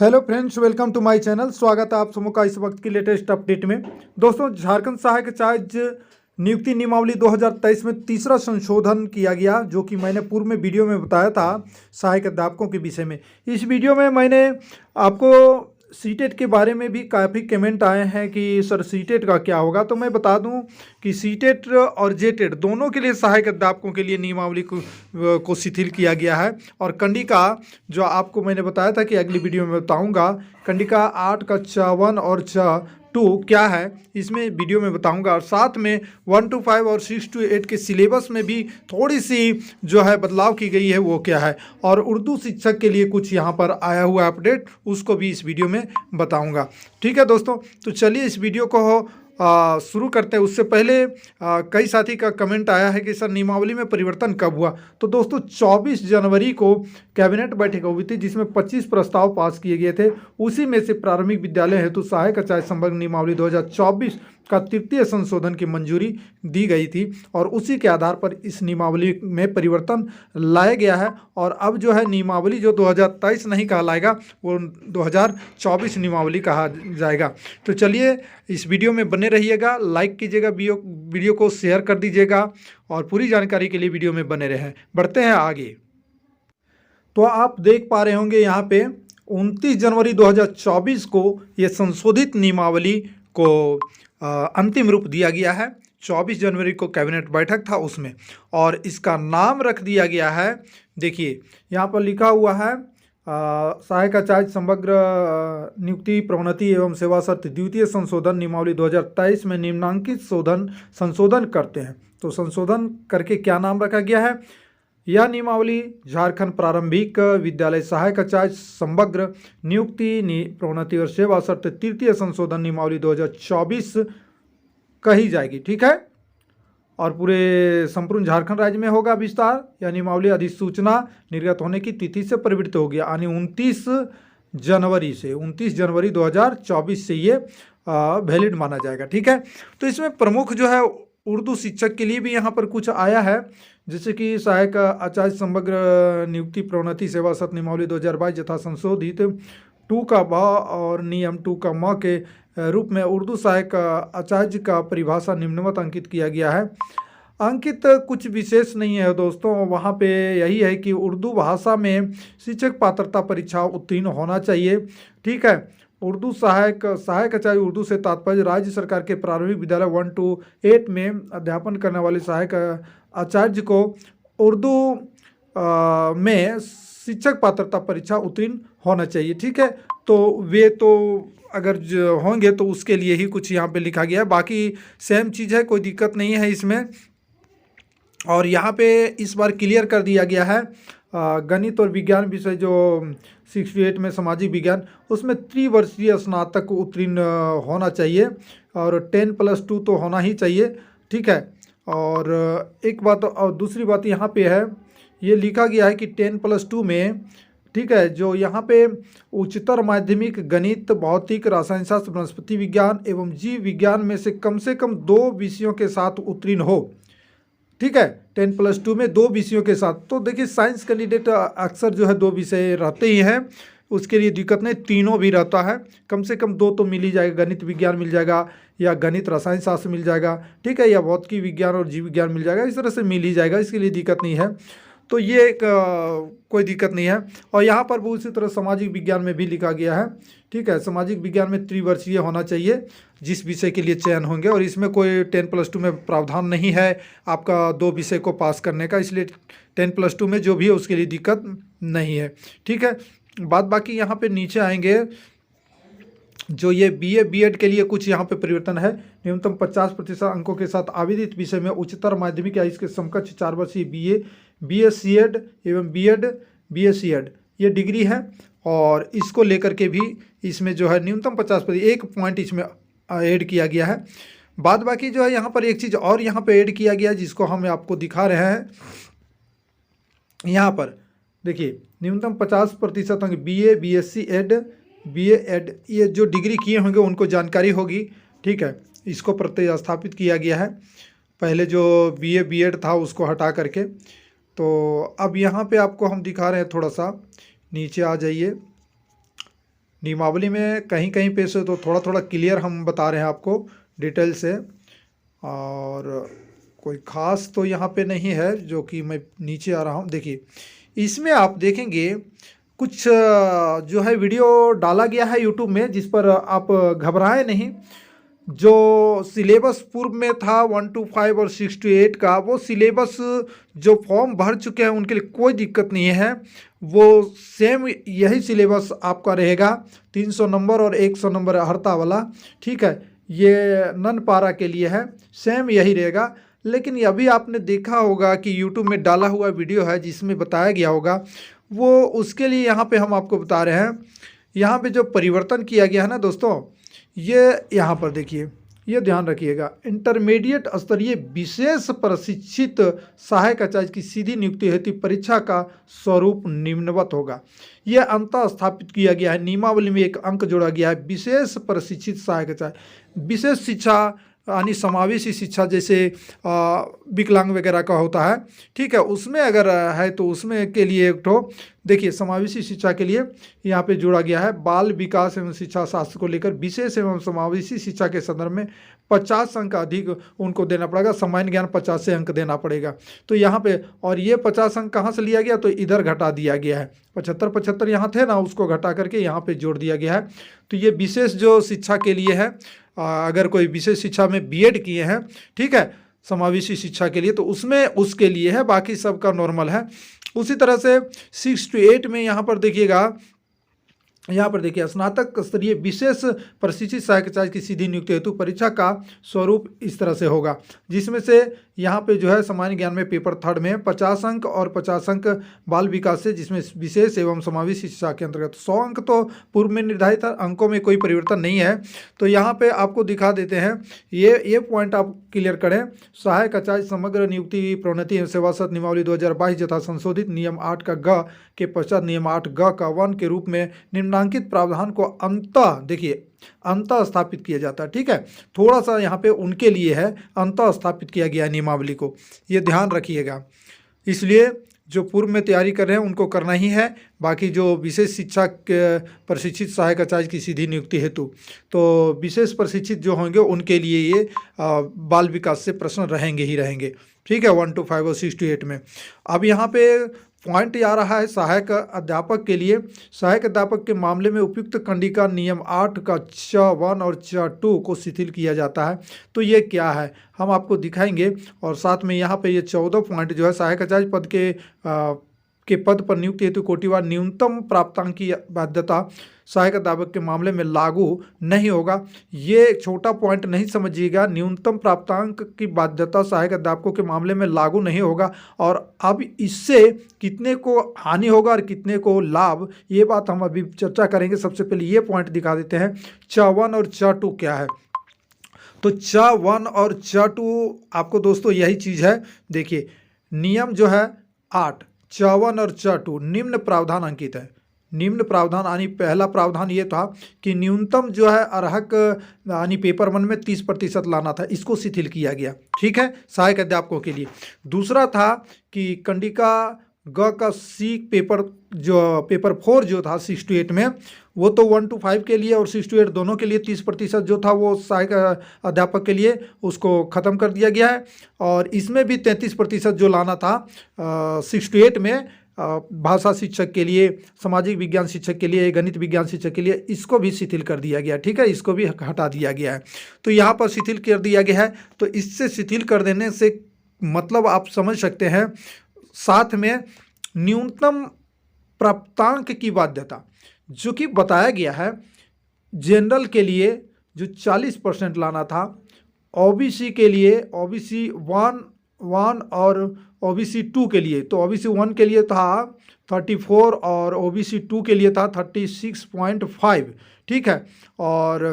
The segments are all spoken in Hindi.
Hello friends, welcome to my channel. स्वागत है आप सबों का इस वक्त की लेटेस्ट अपडेट में। दोस्तों, झारखंड सहायक चार्ज नियुक्ति नियमावली 2023 में तीसरा संशोधन किया गया, जो कि मैंने पूर्व में वीडियो में बताया था सहायक अध्यापकों के विषय में। इस वीडियो में मैंने आपको सीटेट के बारे में भी काफ़ी कमेंट आए हैं कि सर सीटेट का क्या होगा, तो मैं बता दूं कि सीटेट और जेटेट दोनों के लिए सहायक अध्यापकों के लिए नियमावली को शिथिल किया गया है। और कंडिका, जो आपको मैंने बताया था कि अगली वीडियो में बताऊंगा, कंडिका 8 का 54 और 2 क्या है इसमें वीडियो में बताऊंगा। और साथ में 1 to 5 और 6 to 8 के सिलेबस में भी थोड़ी सी जो है बदलाव की गई है, वो क्या है। और उर्दू शिक्षक के लिए कुछ यहाँ पर आया हुआ अपडेट, उसको भी इस वीडियो में बताऊंगा। ठीक है दोस्तों, तो चलिए इस वीडियो को शुरू करते हैं। उससे पहले कई साथी का कमेंट आया है कि सर नियमावली में परिवर्तन कब हुआ। तो दोस्तों 24 जनवरी को कैबिनेट बैठक हुई थी, जिसमें 25 प्रस्ताव पास किए गए थे। उसी में से प्रारंभिक विद्यालय हेतु सहायक आचार्य संवर्ग नियमावली 2024 का तृतीय संशोधन की मंजूरी दी गई थी, और उसी के आधार पर इस नियमावली में परिवर्तन लाया गया है। और अब जो है नियमावली जो 2023 नहीं कहलाएगा, वो 2024 नियमावली कहा जाएगा। तो चलिए इस वीडियो में बने रहिएगा, लाइक कीजिएगा, वीडियो को शेयर कर दीजिएगा, और पूरी जानकारी के लिए वीडियो में बने रहें। बढ़ते हैं आगे। तो आप देख पा रहे होंगे यहाँ पे 29 जनवरी 2024 को ये संशोधित नियमावली को अंतिम रूप दिया गया है। 24 जनवरी को कैबिनेट बैठक था उसमें, और इसका नाम रख दिया गया है। देखिए यहाँ पर लिखा हुआ है सहायक आचार्य समग्र नियुक्ति प्रोन्नति एवं सेवा शर्त द्वितीय संशोधन नियमावली 2023 में निम्नांकित संशोधन करते हैं। तो संशोधन करके क्या नाम रखा गया है? यह नियमावली झारखंड प्रारंभिक विद्यालय सहायक आचार्य समग्र नियुक्ति प्रोन्नति और सेवा शर्त तृतीय संशोधन नियमावली 2024 कही जाएगी। ठीक है, और पूरे संपूर्ण झारखंड राज्य में होगा विस्तार। यह नियमावली अधिसूचना निर्गत होने की तिथि से प्रवृत्त होगी, यानी 29 जनवरी 2024 से ये वैलिड माना जाएगा। ठीक है, तो इसमें प्रमुख जो है उर्दू शिक्षक के लिए भी यहाँ पर कुछ आया है, जैसे कि सहायक आचार्य समग्र नियुक्ति प्रोन्नति सेवा शर्त नियमावली 2022 यथा संशोधित 2 का ब और नियम 2 का म के रूप में उर्दू सहायक आचार्य का परिभाषा निम्नवत अंकित किया गया है। अंकित कुछ विशेष नहीं है दोस्तों, वहाँ पे यही है कि उर्दू भाषा में शिक्षक पात्रता परीक्षा उत्तीर्ण होना चाहिए। ठीक है, उर्दू सहायक आचार्य उर्दू से तात्पर्य राज्य सरकार के प्रारंभिक विद्यालय 1 to 8 में अध्यापन करने वाले सहायक आचार्य को उर्दू में शिक्षक पात्रता परीक्षा उत्तीर्ण होना चाहिए। ठीक है, तो वे तो अगर होंगे तो उसके लिए ही कुछ यहाँ पे लिखा गया है, बाकी सेम चीज़ है, कोई दिक्कत नहीं है इसमें। और यहाँ पे इस बार क्लियर कर दिया गया है गणित और विज्ञान विषय जो 68 में सामाजिक विज्ञान, उसमें त्रिवर्षीय स्नातक उत्तीर्ण होना चाहिए, और 10+2 तो होना ही चाहिए। ठीक है, और एक बात और दूसरी बात यहाँ पे है, ये लिखा गया है कि 10+2 में, ठीक है, जो यहाँ पे उच्चतर माध्यमिक गणित, भौतिक, रसायन शास्त्र, वनस्पति विज्ञान एवं जीव विज्ञान में से कम 2 विषयों के साथ उत्तीर्ण हो। ठीक है, 10+2 में 2 विषयों के साथ। तो देखिए साइंस कैंडिडेट अक्सर जो है 2 विषय रहते ही हैं, उसके लिए दिक्कत नहीं, तीनों भी रहता है, कम से कम 2 तो मिल ही जाएगा। गणित विज्ञान मिल जाएगा, या गणित रसायन शास्त्र मिल जाएगा, ठीक है, या भौतिक विज्ञान और जीव विज्ञान मिल जाएगा, इस तरह से मिल ही जाएगा, इसके लिए दिक्कत नहीं है। तो ये कोई दिक्कत नहीं है। और यहाँ पर भी उसी तरह सामाजिक विज्ञान में भी लिखा गया है। ठीक है, सामाजिक विज्ञान में त्रिवर्षीय होना चाहिए जिस विषय के लिए चयन होंगे, और इसमें कोई 10+2 में प्रावधान नहीं है आपका 2 विषय को पास करने का, इसलिए 10+2 में जो भी है उसके लिए दिक्कत नहीं है। ठीक है, बात बाकी यहाँ पे नीचे आएंगे, जो ये BA BEd के लिए कुछ यहाँ पे परिवर्तन है। न्यूनतम 50% अंकों के साथ आवेदित विषय में उच्चतर माध्यमिक या इसके समकक्ष 4 वर्षीय BA एवं BEd ये डिग्री है, और इसको लेकर के भी इसमें जो है न्यूनतम 50%, 1 पॉइंट इसमें ऐड किया गया है। बाद बाकी जो है यहाँ पर एक चीज़ और यहाँ पे ऐड किया गया, जिसको हम आपको दिखा रहे हैं। यहाँ पर देखिए न्यूनतम 50% अंक BA BSc BA ये जो डिग्री किए होंगे उनको जानकारी होगी। ठीक है, इसको प्रतिस्थापित किया गया है, पहले जो BA BEd था उसको हटा करके। तो अब यहाँ पे आपको हम दिखा रहे हैं, थोड़ा सा नीचे आ जाइए। नियमावली में कहीं कहीं पे से तो थोड़ा थोड़ा क्लियर हम बता रहे हैं आपको डिटेल से, और कोई ख़ास तो यहाँ पे नहीं है जो कि मैं नीचे आ रहा हूँ। देखिए इसमें आप देखेंगे कुछ जो है वीडियो डाला गया है यूट्यूब में, जिस पर आप घबराएं नहीं। जो सिलेबस पूर्व में था 1 to 5 और 6 to 8 का, वो सिलेबस जो फॉर्म भर चुके हैं उनके लिए कोई दिक्कत नहीं है। वो सेम यही सिलेबस आपका रहेगा, 300 नंबर और 100 नंबर हर्ता वाला, ठीक है। ये नन पारा के लिए है, सेम यही रहेगा। लेकिन अभी आपने देखा होगा कि यूट्यूब में डाला हुआ वीडियो है जिसमें बताया गया होगा, वो उसके लिए यहाँ पे हम आपको बता रहे हैं। यहाँ पे जो परिवर्तन किया गया है ना दोस्तों, ये यहाँ पर देखिए, ये ध्यान रखिएगा। इंटरमीडिएट स्तरीय विशेष प्रशिक्षित सहायक आचार्य की सीधी नियुक्ति हेतु परीक्षा का स्वरूप निम्नवत होगा। यह अंतः स्थापित किया गया है, नियमावली में एक अंक जोड़ा गया है। विशेष प्रशिक्षित सहायक आचार्य विशेष शिक्षा यानी समावेशी शिक्षा, जैसे विकलांग वगैरह का होता है, ठीक है, उसमें अगर है तो उसमें के लिए एक ठो देखिए समावेशी शिक्षा के लिए यहाँ पे जोड़ा गया है। बाल विकास एवं शिक्षा शास्त्र को लेकर विशेष एवं समावेशी शिक्षा के संदर्भ में 50 अंक अधिक उनको देना पड़ेगा। सामान्य ज्ञान 50 अंक देना पड़ेगा। तो यहाँ पे, और ये 50 अंक कहाँ से लिया गया, तो इधर घटा दिया गया है। 75 यहाँ थे ना, उसको घटा करके यहाँ पे जोड़ दिया गया है। तो ये विशेष जो शिक्षा के लिए है, अगर कोई विशेष शिक्षा में बीएड किए हैं, ठीक है, समावेशी शिक्षा के लिए, तो उसमें उसके लिए है, बाकी सबका नॉर्मल है। उसी तरह से 6 to 8 में यहाँ पर देखिएगा, यहाँ पर देखिए स्नातक स्तरीय विशेष प्रशिक्षित सहायक आचार्य की सीधी नियुक्ति हेतु परीक्षा का स्वरूप इस तरह से होगा, जिसमें से यहाँ पे जो है सामान्य ज्ञान में पेपर थर्ड में 50 अंक और 50 अंक बाल विकास से, जिसमें विशेष एवं समावेशी शिक्षा के अंतर्गत 100 अंक तो पूर्व में निर्धारित अंकों में कोई परिवर्तन नहीं है। तो यहाँ पे आपको दिखा देते हैं, ये पॉइंट आप क्लियर करें। सहायक आचार्य समग्र नियुक्ति प्रोन्नति एवं सेवासत नियमावली 2022 तथा संशोधित नियम 8 का ग के पश्चात नियम 8 ग का 1 के रूप में निम्नांकित प्रावधान को अंतः, देखिए अंतः स्थापित किया जाता है, ठीक है। थोड़ा सा यहाँ पे उनके लिए है, अंतः स्थापित किया गया नियमावली को, ये ध्यान रखिएगा। इसलिए जो पूर्व में तैयारी कर रहे हैं उनको करना ही है। बाकी जो विशेष शिक्षा के प्रशिक्षित सहायक आचार्य की सीधी नियुक्ति हेतु, तो विशेष प्रशिक्षित जो होंगे उनके लिए ये बाल विकास से प्रश्न रहेंगे ही रहेंगे, ठीक है, 1 to 5 और 6 to 8 में। अब यहाँ पे पॉइंट आ रहा है सहायक अध्यापक के लिए। सहायक अध्यापक के मामले में उपयुक्त कंडिका नियम 8 का च 1 और च 2 को शिथिल किया जाता है। तो ये क्या है हम आपको दिखाएंगे, और साथ में यहाँ पे ये 14 पॉइंट जो है सहायक आचार्य पद के पद पर नियुक्ति हेतु कोटिवार न्यूनतम प्राप्तांक की बाध्यता सहायक अध्यापक के मामले में लागू नहीं होगा। ये छोटा पॉइंट नहीं समझिएगा, न्यूनतम प्राप्तांक की बाध्यता सहायक अध्यापकों के मामले में लागू नहीं होगा। और अब इससे कितने को हानि होगा और कितने को लाभ, ये बात हम अभी चर्चा करेंगे। सबसे पहले ये पॉइंट दिखा देते हैं, च 1 और च 2 क्या है। तो च 1 और च 2 आपको दोस्तों यही चीज़ है। देखिए नियम जो है 8 च 1 और च 2 निम्न प्रावधान अंकित है। निम्न प्रावधान यानी पहला प्रावधान ये था कि न्यूनतम जो है अर्हक यानी पेपर 1 में 30% लाना था, इसको शिथिल किया गया, ठीक है, सहायक अध्यापकों के लिए। दूसरा था कि कंडिका ग का सी पेपर 4 जो था 6 to 8 में, वो तो 1 to 5 के लिए और 6 to 8 दोनों के लिए 30% जो था वो सहायक अध्यापक के लिए उसको ख़त्म कर दिया गया है। और इसमें भी 33% जो लाना था 6 to 8 में भाषा शिक्षक के लिए, सामाजिक विज्ञान शिक्षक के लिए, गणित विज्ञान शिक्षक के लिए, इसको भी शिथिल कर दिया गया, ठीक है, इसको भी हटा दिया गया है। तो यहाँ पर शिथिल कर दिया गया है। तो इससे शिथिल कर देने से मतलब आप समझ सकते हैं, साथ में न्यूनतम प्राप्तांक की बाध्यता जो कि बताया गया है, जनरल के लिए जो 40% लाना था, ओबीसी के लिए ओबीसी 1 और ओबीसी 2 के लिए, तो ओबीसी 1 के लिए था 34 और ओबीसी 2 के लिए था 36.5, ठीक है। और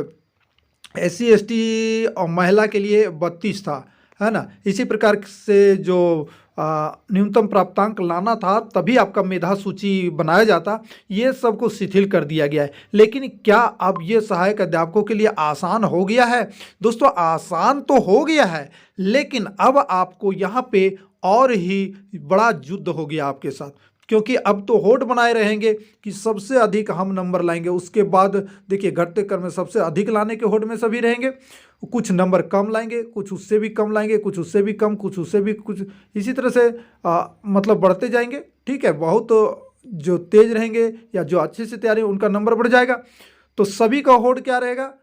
SC ST और महिला के लिए 32 था, है ना। इसी प्रकार से जो न्यूनतम प्राप्तांक लाना था तभी आपका मेधा सूची बनाया जाता, ये सबको शिथिल कर दिया गया है। लेकिन क्या अब ये सहायक अध्यापकों के लिए आसान हो गया है? दोस्तों आसान तो हो गया है, लेकिन अब आपको यहाँ पे और ही बड़ा युद्ध हो गया आपके साथ। क्योंकि अब तो होड़ बनाए रहेंगे कि सबसे अधिक हम नंबर लाएंगे। उसके बाद देखिए घटते क्रम में सबसे अधिक लाने के होड़ में सभी रहेंगे, कुछ नंबर कम लाएंगे, कुछ उससे भी कम लाएंगे, कुछ उससे भी कम, कुछ उससे भी कुछ, इसी तरह से मतलब बढ़ते जाएंगे। ठीक है, बहुत जो तेज रहेंगे या जो अच्छे से तैयारी उनका नंबर बढ़ जाएगा। तो सभी का होड़ क्या रहेगा,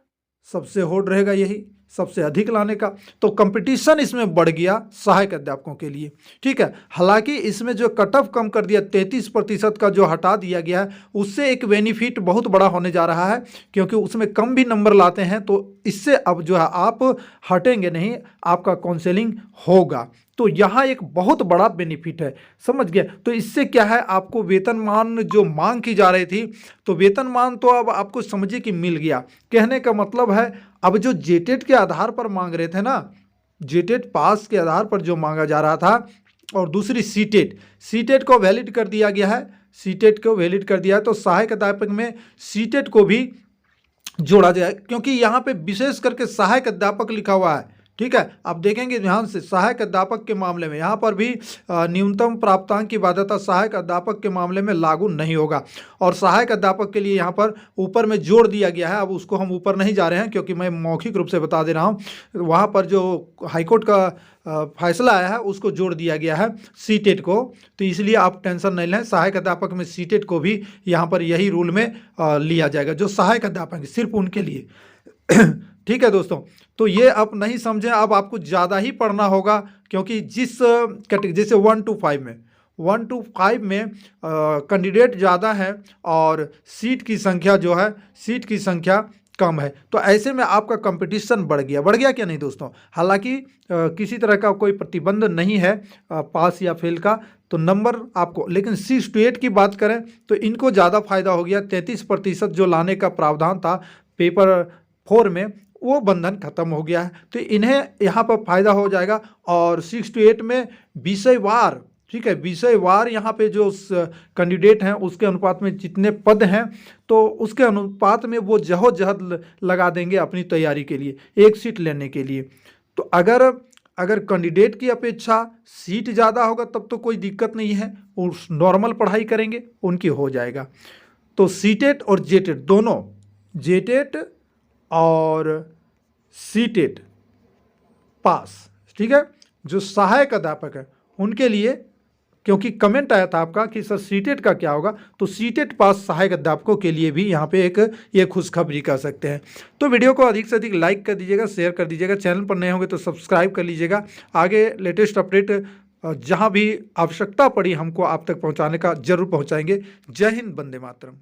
सबसे होड़ रहेगा यही, सबसे अधिक लाने का। तो कंपटीशन इसमें बढ़ गया सहायक अध्यापकों के लिए। ठीक है, हालांकि इसमें जो कट ऑफ कम कर दिया 33% का जो हटा दिया गया है, उससे एक बेनिफिट बहुत बड़ा होने जा रहा है, क्योंकि उसमें कम भी नंबर लाते हैं तो इससे अब जो है आप हटेंगे नहीं, आपका काउंसलिंग होगा। तो यहाँ एक बहुत बड़ा बेनिफिट है, समझ गए। तो इससे क्या है, आपको वेतनमान जो मांग की जा रही थी, तो वेतनमान तो अब आपको समझिए कि मिल गया। कहने का मतलब है अब जो जेटेट के आधार पर मांग रहे थे ना, जेटेट पास के आधार पर जो मांगा जा रहा था, और दूसरी सीटेट को वैलिड कर दिया गया है, सीटेट को वैलिड कर दिया है। तो सहायक अध्यापक में सीटेट को भी जोड़ा जाए, क्योंकि यहाँ पे विशेष करके सहायक अध्यापक लिखा हुआ है। ठीक है, आप देखेंगे ध्यान से, सहायक अध्यापक के मामले में यहाँ पर भी न्यूनतम प्राप्तांक की बाध्यता सहायक अध्यापक के मामले में लागू नहीं होगा। और सहायक अध्यापक के लिए यहाँ पर ऊपर में जोड़ दिया गया है, अब उसको हम ऊपर नहीं जा रहे हैं क्योंकि मैं मौखिक रूप से बता दे रहा हूँ। वहाँ पर जो हाईकोर्ट का फैसला आया है उसको जोड़ दिया गया है सीटेट को, तो इसलिए आप टेंशन नहीं लें। सहायक अध्यापक में सीटेट को भी यहाँ पर यही रूल में लिया जाएगा, जो सहायक अध्यापक है सिर्फ उनके लिए। ठीक है दोस्तों, तो ये आप नहीं समझें, अब आपको ज़्यादा ही पढ़ना होगा, क्योंकि जिस कैटेगरी जैसे 1 to 5 में कैंडिडेट ज़्यादा है और सीट की संख्या जो है, सीट की संख्या कम है, तो ऐसे में आपका कंपटीशन बढ़ गया क्या नहीं दोस्तों। हालांकि किसी तरह का कोई प्रतिबंध नहीं है पास या फेल का, तो नंबर आपको, लेकिन 6 to 8 की बात करें तो इनको ज़्यादा फायदा हो गया। 33% जो लाने का प्रावधान था पेपर 4 में, वो बंधन खत्म हो गया है, तो इन्हें यहाँ पर फायदा हो जाएगा। और 6 to 8 में विषयवार, ठीक है, विषयवार यहाँ पे जो कैंडिडेट हैं उसके अनुपात में जितने पद हैं, तो उसके अनुपात में वो जहद लगा देंगे अपनी तैयारी के लिए, एक सीट लेने के लिए। तो अगर कैंडिडेट की अपेक्षा सीट ज़्यादा होगा तब तो कोई दिक्कत नहीं है, उस नॉर्मल पढ़ाई करेंगे उनकी हो जाएगा। तो सीटेट और जेटेट दोनों, जेटेट और सीटेट पास, ठीक है, जो सहायक अध्यापक है उनके लिए, क्योंकि कमेंट आया था आपका कि सर सीटेट का क्या होगा, तो सीटेट पास सहायक अध्यापकों के लिए भी यहाँ पे एक ये खुशखबरी कह सकते हैं। तो वीडियो को अधिक से अधिक लाइक कर दीजिएगा, शेयर कर दीजिएगा, चैनल पर नए होंगे तो सब्सक्राइब कर लीजिएगा। आगे लेटेस्ट अपडेट जहाँ भी आवश्यकता पड़ी हमको आप तक पहुँचाने का जरूर पहुँचाएंगे। जय हिंद, वंदे मातरम।